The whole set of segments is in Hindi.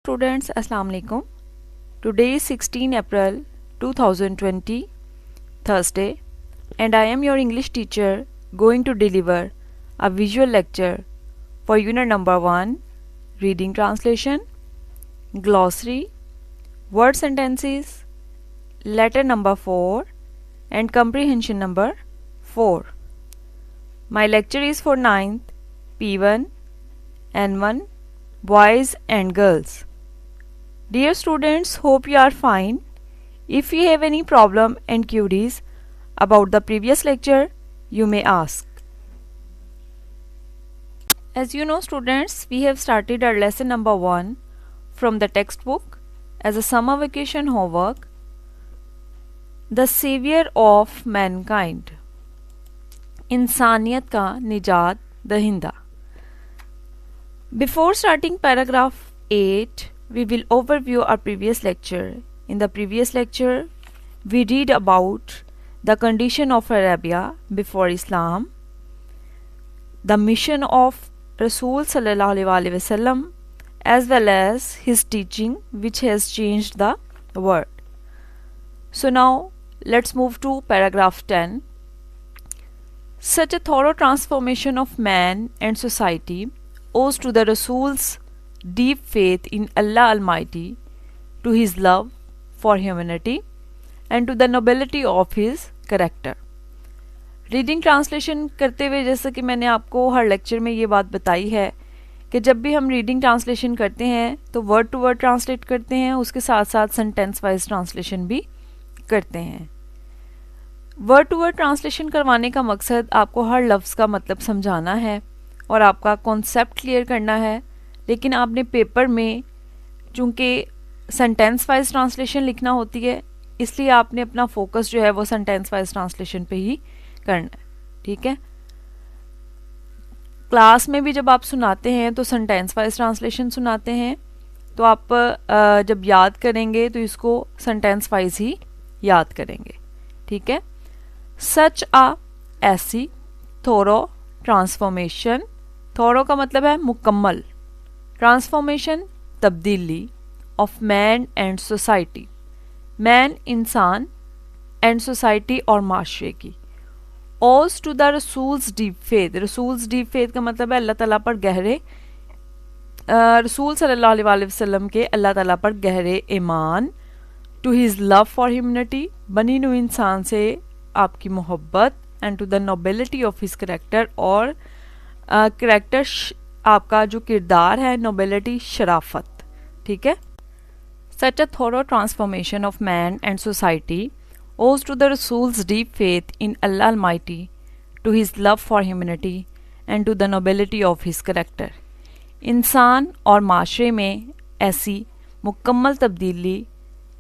students, Assalamu alaikum. Today is 16 April 2020, Thursday, and I am your English teacher going to deliver a visual lecture for unit number 1, reading translation, glossary, word sentences, letter number 4 and comprehension number 4. My lecture is for 9th, P1, N1, boys and girls. Dear students, hope you are fine. If you have any problem and queries about the previous lecture, you may ask. As you know students, we have started our lesson number 1 from the textbook as a summer vacation homework, The Savior of Mankind, इंसानियत का निजात दहिंदा. Before starting paragraph 8, we will overview our previous lecture. In the previous lecture, we read about the condition of Arabia before Islam, the mission of Rasul sallallahu alaihi wasallam, as well as his teaching which has changed the world. So now let's move to paragraph 10. Such a thorough transformation of man and society owes to the Rasul's deep faith in Allah Almighty, to his love for humanity, and to the nobility of his character. Reading translation करते हुए जैसा कि मैंने आपको हर लेक्चर में ये बात बताई है कि जब भी हम रीडिंग ट्रांसलेशन करते हैं तो वर्ड टू वर्ड ट्रांसलेट करते हैं, उसके साथ साथ सेंटेंस वाइज ट्रांसलेशन भी करते हैं. वर्ड टू वर्ड ट्रांसलेशन करवाने का मकसद आपको हर लफ्ज़ का मतलब समझाना है और आपका कॉन्सेप्ट क्लियर करना है, लेकिन आपने पेपर में चूँकि सेंटेंस वाइज ट्रांसलेशन लिखना होती है, इसलिए आपने अपना फोकस जो है वो सेंटेंस वाइज ट्रांसलेशन पे ही करना है. ठीक है, क्लास में भी जब आप सुनाते हैं तो सेंटेंस वाइज ट्रांसलेशन सुनाते हैं, तो आप जब याद करेंगे तो इसको सेंटेंस वाइज ही याद करेंगे. ठीक है, सच आ ऐसी, थोरो ट्रांसफॉर्मेशन, थोरो का मतलब है मुकम्मल, ट्रांसफॉर्मेशन तब्दीली, of man and society, man इंसान एंड सोसाइटी और माशरे की, owes to the Rasul's deep faith. Rasul's deep faith का मतलब है अल्लाह ताला पर गहरे, रसूल सल्लल्लाहु अलैहि वसल्लम के अल्लाह ताला पर गहरे ईमान, to his love for humanity, बनी नू इंसान से आपकी मोहब्बत, and to the nobility of his character, और करेक्टर आपका जो किरदार है, नोबिलिटी शराफत. ठीक है, such a thorough transformation of man and society owes to the Rasul's deep faith in Allah Almighty, to his love for humanity, and to the nobility of his character. इंसान और माशरे में ऐसी मुकम्मल तब्दीली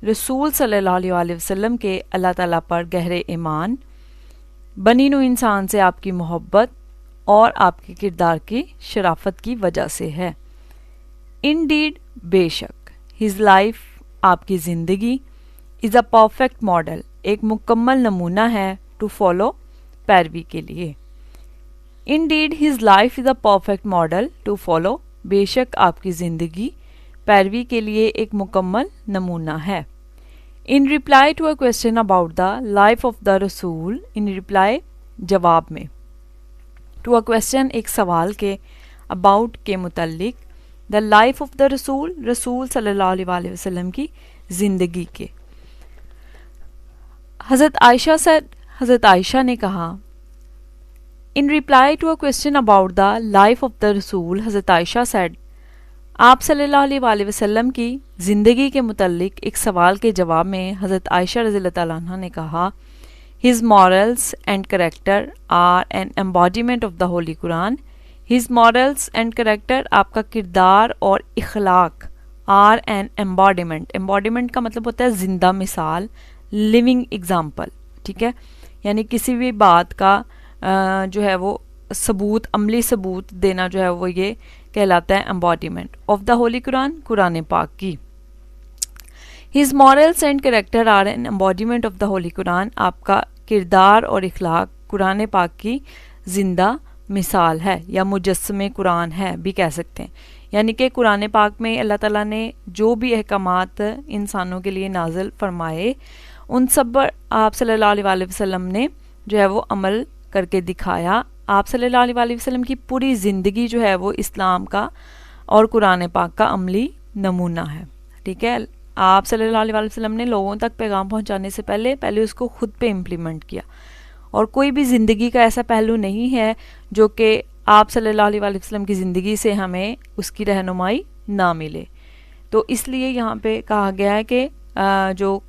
रसूल सल्लल्लाहु अलैहि वसल्लम के अल्लाह ताला पर गहरे ईमान, बनी नू इंसान से आपकी मोहब्बत और आपके किरदार की शराफत की वजह से है. इंडीड बेशक, हिज लाइफ आपकी ज़िंदगी, इज़ अ परफेक्ट मॉडल, एक मुकम्मल नमूना है, टू फॉलो पैरवी के लिए. Indeed his life is a perfect model to follow, बेशक आपकी ज़िंदगी पैरवी के लिए एक मुकम्मल नमूना है. In reply to a question about the life of the Rasool, in reply जवाब में, टू अ क्वेश्चन एक सवाल के, अबाउट के मुतल्लिक, द लाइफ ऑफ द रसूल, रसूल सल्लल्लाहु अलैहि वसल्लम की ज़िंदगी के. हज़रत आयशा से, हज़रत आयशा ने कहा, in reply to a question about the life of the Rasool, Hazrat Ayesha said, आप सल्लल्लाहु अलैहि वसल्लम की ज़िंदगी के मुतल्लिक एक सवाल के जवाब में हज़रत आयशा रज़ियल्लाहु तआला अन्हा ने कहा, his morals and character are an embodiment of the holy Quran. His morals and character आपका किरदार और इखलाक, आर एन एम्बॉडीमेंट, एम्बॉडीमेंट का मतलब होता है जिंदा मिसाल, लिविंग एग्जाम्पल. ठीक है, यानी किसी भी बात का जो है वो सबूत, अमली सबूत देना जो है वो ये कहलाता है embodiment of the holy Quran, Quran पाक की. His morals and character are an embodiment of the holy Quran, आपका किरदार और इखलाक कुरान पाक की जिंदा मिसाल है, या मुजस्समे कुरान है भी कह सकते हैं. यानी कि कुरान पाक में अल्लाह ताला ने जो भी अहकामात इंसानों के लिए नाजिल फरमाए उन सब पर आप सल्लल्लाहु अलैहि वसल्लम ने जो है वो अमल करके दिखाया। आप सल्लल्लाहु अलैहि वसल्लम की पूरी ज़िंदगी जो है वो इस्लाम का और कुरान पाक का अमली नमूना है। ठीक है, आप सल्लल्लाहु अलैहि वसल्लम ने लोगों तक पैगाम पहुंचाने से पहले उसको खुद पे इम्प्लीमेंट किया, और कोई भी ज़िंदगी का ऐसा पहलू नहीं है जो कि आप सल्लल्लाहु अलैहि वसल्लम की ज़िंदगी से हमें उसकी रहनुमाई ना मिले। तो इसलिए यहाँ पे कहा गया है कि जो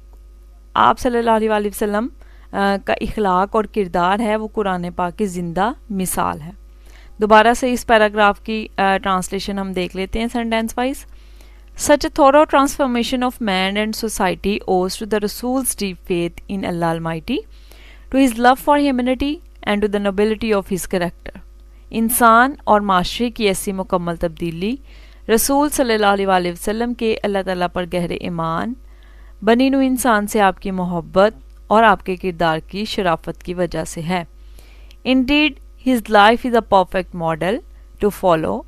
आप सल्लल्लाहु अलैहि वसल्लम का इखलाक और किरदार है वो कुरान पाक की ज़िंदा मिसाल है। दोबारा से इस पैराग्राफ की ट्रांसलेशन हम देख लेते हैं sentence wise. Such a thorough transformation of man and society owes to the Rasul's deep faith in Allah Almighty, to his love for humanity and to the nobility of his character. इंसान और माशरे की ऐसी मुकम्मल तब्दीली रसूल सल्लल्लाहु अलैहि वसल्लम के अल्लाह ताला पर गहरे ईमान, बनी नू इंसान से आपकी मोहब्बत और आपके किरदार की शराफत की वजह से है। Indeed, his life is a perfect model to follow.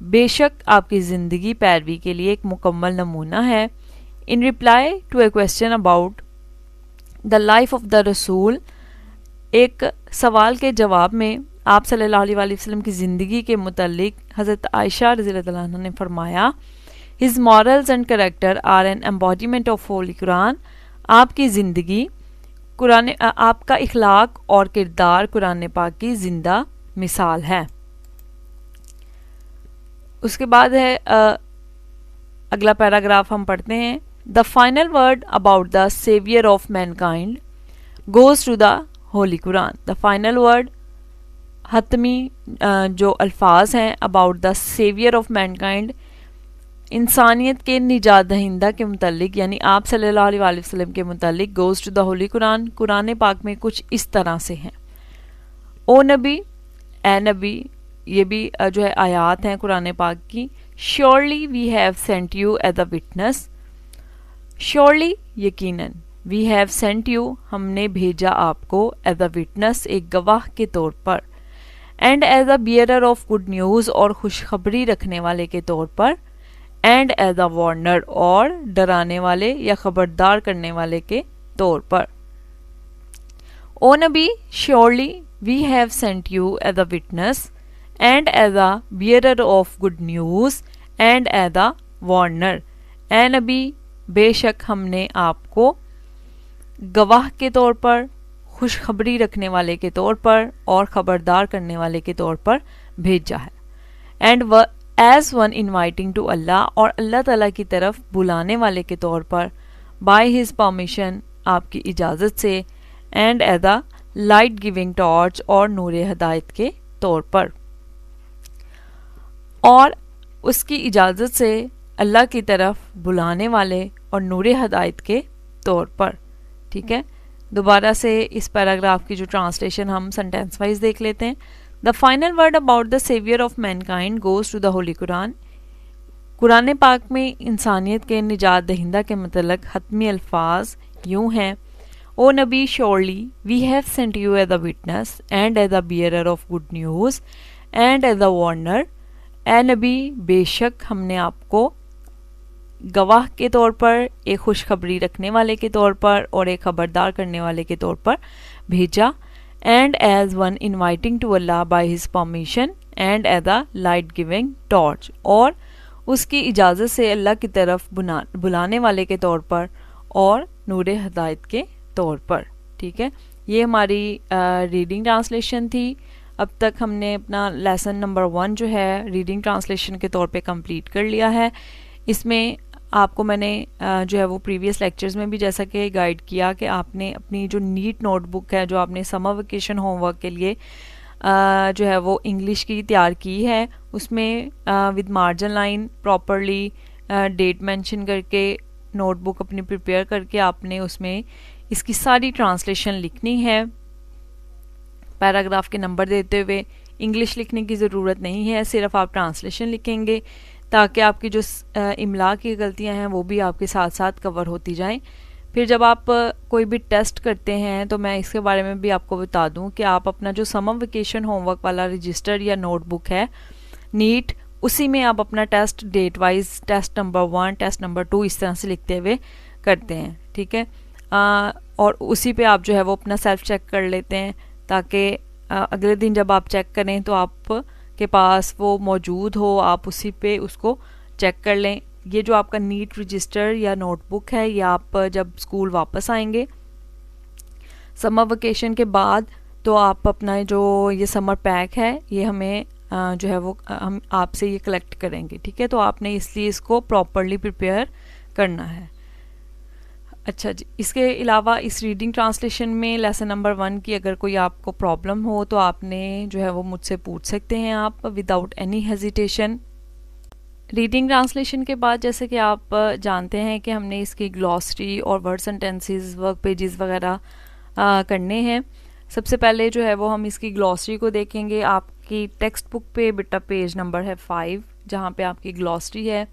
बेशक आपकी ज़िंदगी पैरवी के लिए एक मुकम्मल नमूना है। In reply to a question about the life of the Rasool, एक सवाल के जवाब में आप सल्लल्लाहु अलैहि वसल्लम की ज़िंदगी के मुतल्लिक हज़रत आयशा रज़ियल्लाहु अन्हा ने फरमाया, his morals and character are an embodiment of holy Quran. आपकी ज़िंदगी कुरान, आपका इखलाक और किरदार कुरान पाक की ज़िंदा मिसाल है। उसके बाद है अगला पैराग्राफ हम पढ़ते हैं। The final word about the saviour of mankind goes to the holy Quran. The final word, हतमी जो अल्फाज हैं about the saviour of mankind, इंसानियत के निजात दहिंदा के मुतल्लिक, यानी आप सल्लल्लाहु अलैहि वसल्लम के मुतल्लिक, goes to the holy Quran, Quran पाक में कुछ इस तरह से हैं। ओ नबी, ए नबी, ये भी जो है आयात हैं कुरान पाक की। Surely we have sent you as a witness, surely यकीनन, वी हैव सेंट यू हमने भेजा आपको, एज अ विटनेस एक गवाह के तौर पर, and as a bearer of good news और खुशखबरी रखने वाले के तौर पर, एंड एज अ वार्नर और डराने वाले या खबरदार करने वाले के तौर पर। ओ नबी, surely we have sent you as a witness and as a bearer of good news and as a warner. ए नबी, बेशक हमने आपको गवाह के तौर पर, खुशखबरी रखने वाले के तौर पर और ख़बरदार करने वाले के तौर पर भेजा है। And as one inviting to Allah, और अल्लाह ताला की तरफ बुलाने वाले के तौर पर, बाय हिज परमिशन आपकी इजाज़त से, and as a light giving torch और नूर हदायत के तौर पर, और उसकी इजाज़त से अल्लाह की तरफ बुलाने वाले और नूर हदायत के तौर पर। ठीक है, दोबारा से इस पैराग्राफ की जो ट्रांसलेशन हम सेंटेंस वाइज देख लेते हैं। The final word about the saviour of mankind goes to the holy Quran. Quran पाक में इंसानियत के निजात दहिंदा के मतलब हतमी अल्फाज यूँ हैं, O Nabi, surely we have sent you as a witness and as a bearer of good news and as a warner. ए नबी, बेशक हमने आपको गवाह के तौर पर, एक खुशखबरी रखने वाले के तौर पर और एक खबरदार करने वाले के तौर पर भेजा, and as one inviting to Allah by his permission and as a light giving torch, और उसकी इजाज़त से अल्लाह की तरफ बुलाने वाले के तौर पर और नूर हदायत के तौर पर। ठीक है, ये हमारी रीडिंग ट्रांसलेशन थी। अब तक हमने अपना लेसन नंबर 1 जो है रीडिंग ट्रांसलेशन के तौर पे कंप्लीट कर लिया है। इसमें आपको मैंने जो है वो प्रीवियस लेक्चर्स में भी जैसा कि गाइड किया कि आपने अपनी जो नीट नोटबुक है जो आपने समर वेकेशन होमवर्क के लिए जो है वो इंग्लिश की तैयार की है, उसमें with margin line properly date mention करके नोटबुक अपनी प्रिपेयर करके आपने उसमें इसकी सारी ट्रांसलेशन लिखनी है, पैराग्राफ के नंबर देते हुए। इंग्लिश लिखने की ज़रूरत नहीं है, सिर्फ आप ट्रांसलेशन लिखेंगे ताकि आपकी जो इमला की गलतियां हैं वो भी आपके साथ साथ कवर होती जाएं। फिर जब आप कोई भी टेस्ट करते हैं तो मैं इसके बारे में भी आपको बता दूं कि आप अपना जो समर वेकेशन होमवर्क वाला रजिस्टर या नोटबुक है नीट, उसी में आप अपना test date wise test number 1 test number 2 इस तरह से लिखते हुए करते हैं, ठीक है। और उसी पे आप जो है वो अपना सेल्फ चेक कर लेते हैं, ताकि अगले दिन जब आप चेक करें तो आप के पास वो मौजूद हो, आप उसी पे उसको चेक कर लें। ये जो आपका नीट रजिस्टर या नोटबुक है, ये आप जब स्कूल वापस आएंगे समर वेकेशन के बाद, तो आप अपना जो ये समर पैक है ये हमें जो है वो हम आपसे ये कलेक्ट करेंगे, ठीक है। तो आपने इसलिए इसको प्रॉपरली प्रिपेयर करना है। अच्छा जी, इसके अलावा इस रीडिंग ट्रांसलेशन में लेसन नंबर 1 की अगर कोई आपको प्रॉब्लम हो तो आपने जो है वो मुझसे पूछ सकते हैं आप without any hesitation. Reading translation के बाद जैसे कि आप जानते हैं कि हमने इसकी ग्लॉसरी और वर्ड सेंटेंसेस, वर्क पेजेस वगैरह करने हैं। सबसे पहले जो है वो हम इसकी ग्लॉसरी को देखेंगे। आपकी टेक्स्ट बुक पे बेटा पेज नंबर है 5, जहाँ पे आपकी ग्लॉसरी है।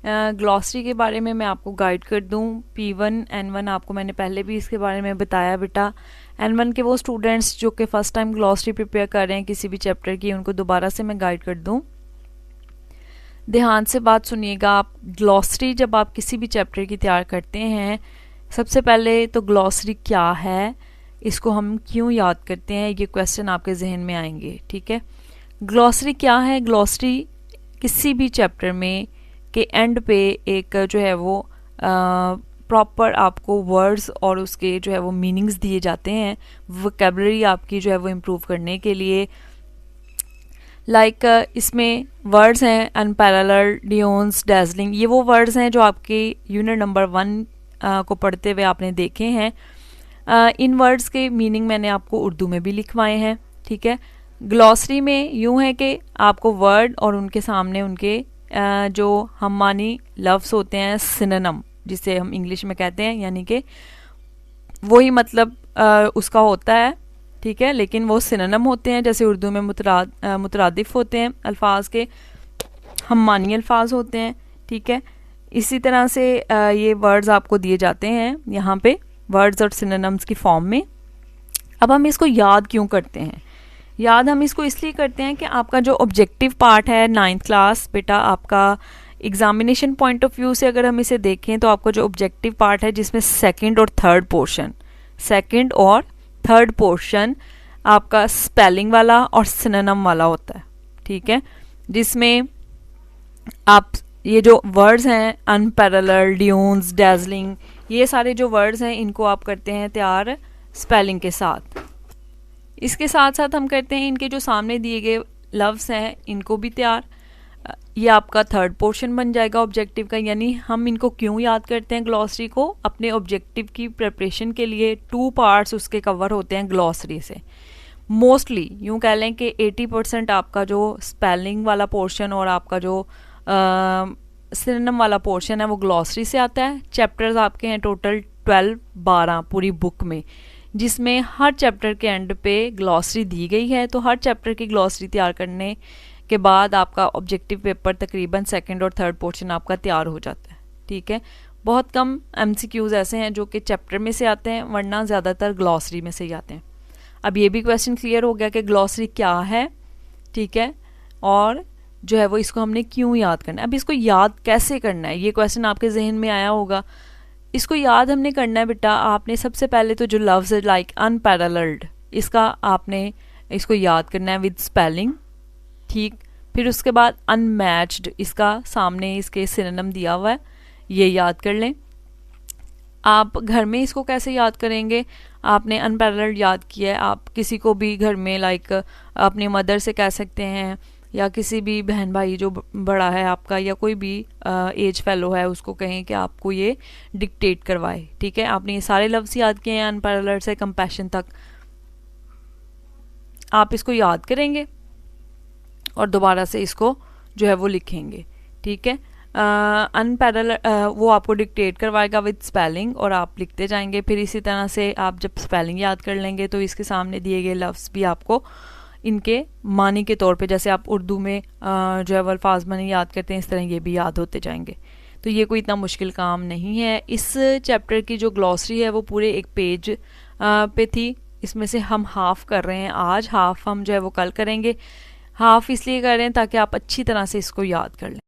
ग्लॉसरी के बारे में मैं आपको गाइड कर दूं। P1 N1 आपको मैंने पहले भी इसके बारे में बताया बेटा। N1 के वो स्टूडेंट्स जो कि फर्स्ट टाइम ग्लॉसरी प्रिपेयर कर रहे हैं किसी भी चैप्टर की, उनको दोबारा से मैं गाइड कर दूं। ध्यान से बात सुनिएगा। आप ग्लॉसरी जब आप किसी भी चैप्टर की तैयार करते हैं, सबसे पहले तो ग्लॉसरी क्या है, इसको हम क्यों याद करते हैं, ये क्वेश्चन आपके जहन में आएंगे, ठीक है। ग्लॉसरी क्या है? ग्लॉसरी किसी भी चैप्टर में के एंड पे एक जो है वो प्रॉपर आपको वर्ड्स और उसके जो है वो मीनिंग्स दिए जाते हैं, वोकैबुलरी आपकी जो है वो इम्प्रूव करने के लिए। लाइक इसमें वर्ड्स हैं अनपैरेलल्ड, डियोन्स, डैज़लिंग, ये वो वर्ड्स हैं जो आपके यूनिट नंबर 1 को पढ़ते हुए आपने देखे हैं। इन वर्ड्स के मीनिंग मैंने आपको उर्दू में भी लिखवाए हैं, ठीक है। ग्लॉसरी में यूँ है कि आपको वर्ड और उनके सामने उनके जो हम मानी लफ्ज़ होते हैं, सिनोनिम जिसे हम इंग्लिश में कहते हैं, यानी कि वही मतलब उसका होता है, ठीक है, लेकिन वो सिनोनिम होते हैं। जैसे उर्दू में मुतरादिफ होते हैं अल्फाज के, हम मानी अल्फाज होते हैं, ठीक है। इसी तरह से ये वर्ड्स आपको दिए जाते हैं यहाँ पे वर्ड्स और सिनोनिम्स की फॉर्म में। अब हम इसको याद क्यों करते हैं? याद हम इसको इसलिए करते हैं कि आपका जो ऑब्जेक्टिव पार्ट है 9th क्लास बेटा, आपका एग्जामिनेशन पॉइंट ऑफ व्यू से अगर हम इसे देखें तो आपका जो ऑब्जेक्टिव पार्ट है जिसमें सेकंड और थर्ड पोर्शन आपका स्पेलिंग वाला और सिनोनिम वाला होता है, ठीक है। जिसमें आप ये जो वर्ड्स हैं अनपैरेलल्ड, डियोन्स, डैज़लिंग, ये सारे जो वर्ड्स हैं इनको आप करते हैं तैयार स्पेलिंग के साथ। इसके साथ साथ हम करते हैं इनके जो सामने दिए गए लफ्ज़ हैं इनको भी तैयार। ये आपका थर्ड पोर्शन बन जाएगा ऑब्जेक्टिव का। यानी हम इनको क्यों याद करते हैं ग्लॉसरी को? अपने ऑब्जेक्टिव की प्रिपरेशन के लिए 2 पार्ट्स उसके कवर होते हैं ग्लॉसरी से। मोस्टली यूँ कह लें कि 80% आपका जो स्पेलिंग वाला पोर्शन और आपका जो सिनोनिम वाला पोर्शन है वो ग्लॉसरी से आता है। चैप्टर्स आपके हैं टोटल 12 पूरी बुक में, जिसमें हर चैप्टर के एंड पे ग्लॉसरी दी गई है। तो हर चैप्टर की ग्लॉसरी तैयार करने के बाद आपका ऑब्जेक्टिव पेपर तकरीबन सेकंड और थर्ड पोर्शन आपका तैयार हो जाता है, ठीक है। बहुत कम MCQs ऐसे हैं जो कि चैप्टर में से आते हैं, वरना ज़्यादातर ग्लॉसरी में से ही आते हैं। अब ये भी क्वेश्चन क्लियर हो गया कि ग्लॉसरी क्या है, ठीक है, और जो है वो इसको हमने क्यों याद करना है। अब इसको याद कैसे करना है, ये क्वेश्चन आपके जहन में आया होगा। इसको याद हमने करना है बेटा, आपने सबसे पहले तो जो लफ्ज़ है लाइक अनपैरेलल्ड, इसका आपने इसको याद करना है विद स्पेलिंग, ठीक। फिर उसके बाद अनमैच्ड, इसका सामने इसके सिनोनिम दिया हुआ है, ये याद कर लें। आप घर में इसको कैसे याद करेंगे? आपने अनपैरेलल्ड याद किया है, आप किसी को भी घर में लाइक अपनी मदर से कह सकते हैं, या किसी भी बहन भाई जो बड़ा है आपका, या कोई भी एज फेलो है उसको कहें कि आपको ये डिक्टेट करवाए, ठीक है। आपने ये सारे लफ्ज़ याद किए हैं अनपैरेलल्ड से कंपैशन तक, आप इसको याद करेंगे और दोबारा से इसको जो है वो लिखेंगे, ठीक है। अनपैरेलल्ड वो आपको डिक्टेट करवाएगा विद स्पेलिंग और आप लिखते जाएंगे। फिर इसी तरह से आप जब स्पेलिंग याद कर लेंगे तो इसके सामने दिए गए लफ्ज़ भी आपको इनके मानी के तौर पे, जैसे आप उर्दू में जो है अल्फाज मानी याद करते हैं, इस तरह ये भी याद होते जाएंगे। तो ये कोई इतना मुश्किल काम नहीं है। इस चैप्टर की जो ग्लॉसरी है वो पूरे एक पेज पे थी, इसमें से हम हाफ कर रहे हैं आज, हाफ हम जो है वो कल करेंगे। हाफ इसलिए कर रहे हैं ताकि आप अच्छी तरह से इसको याद कर लें।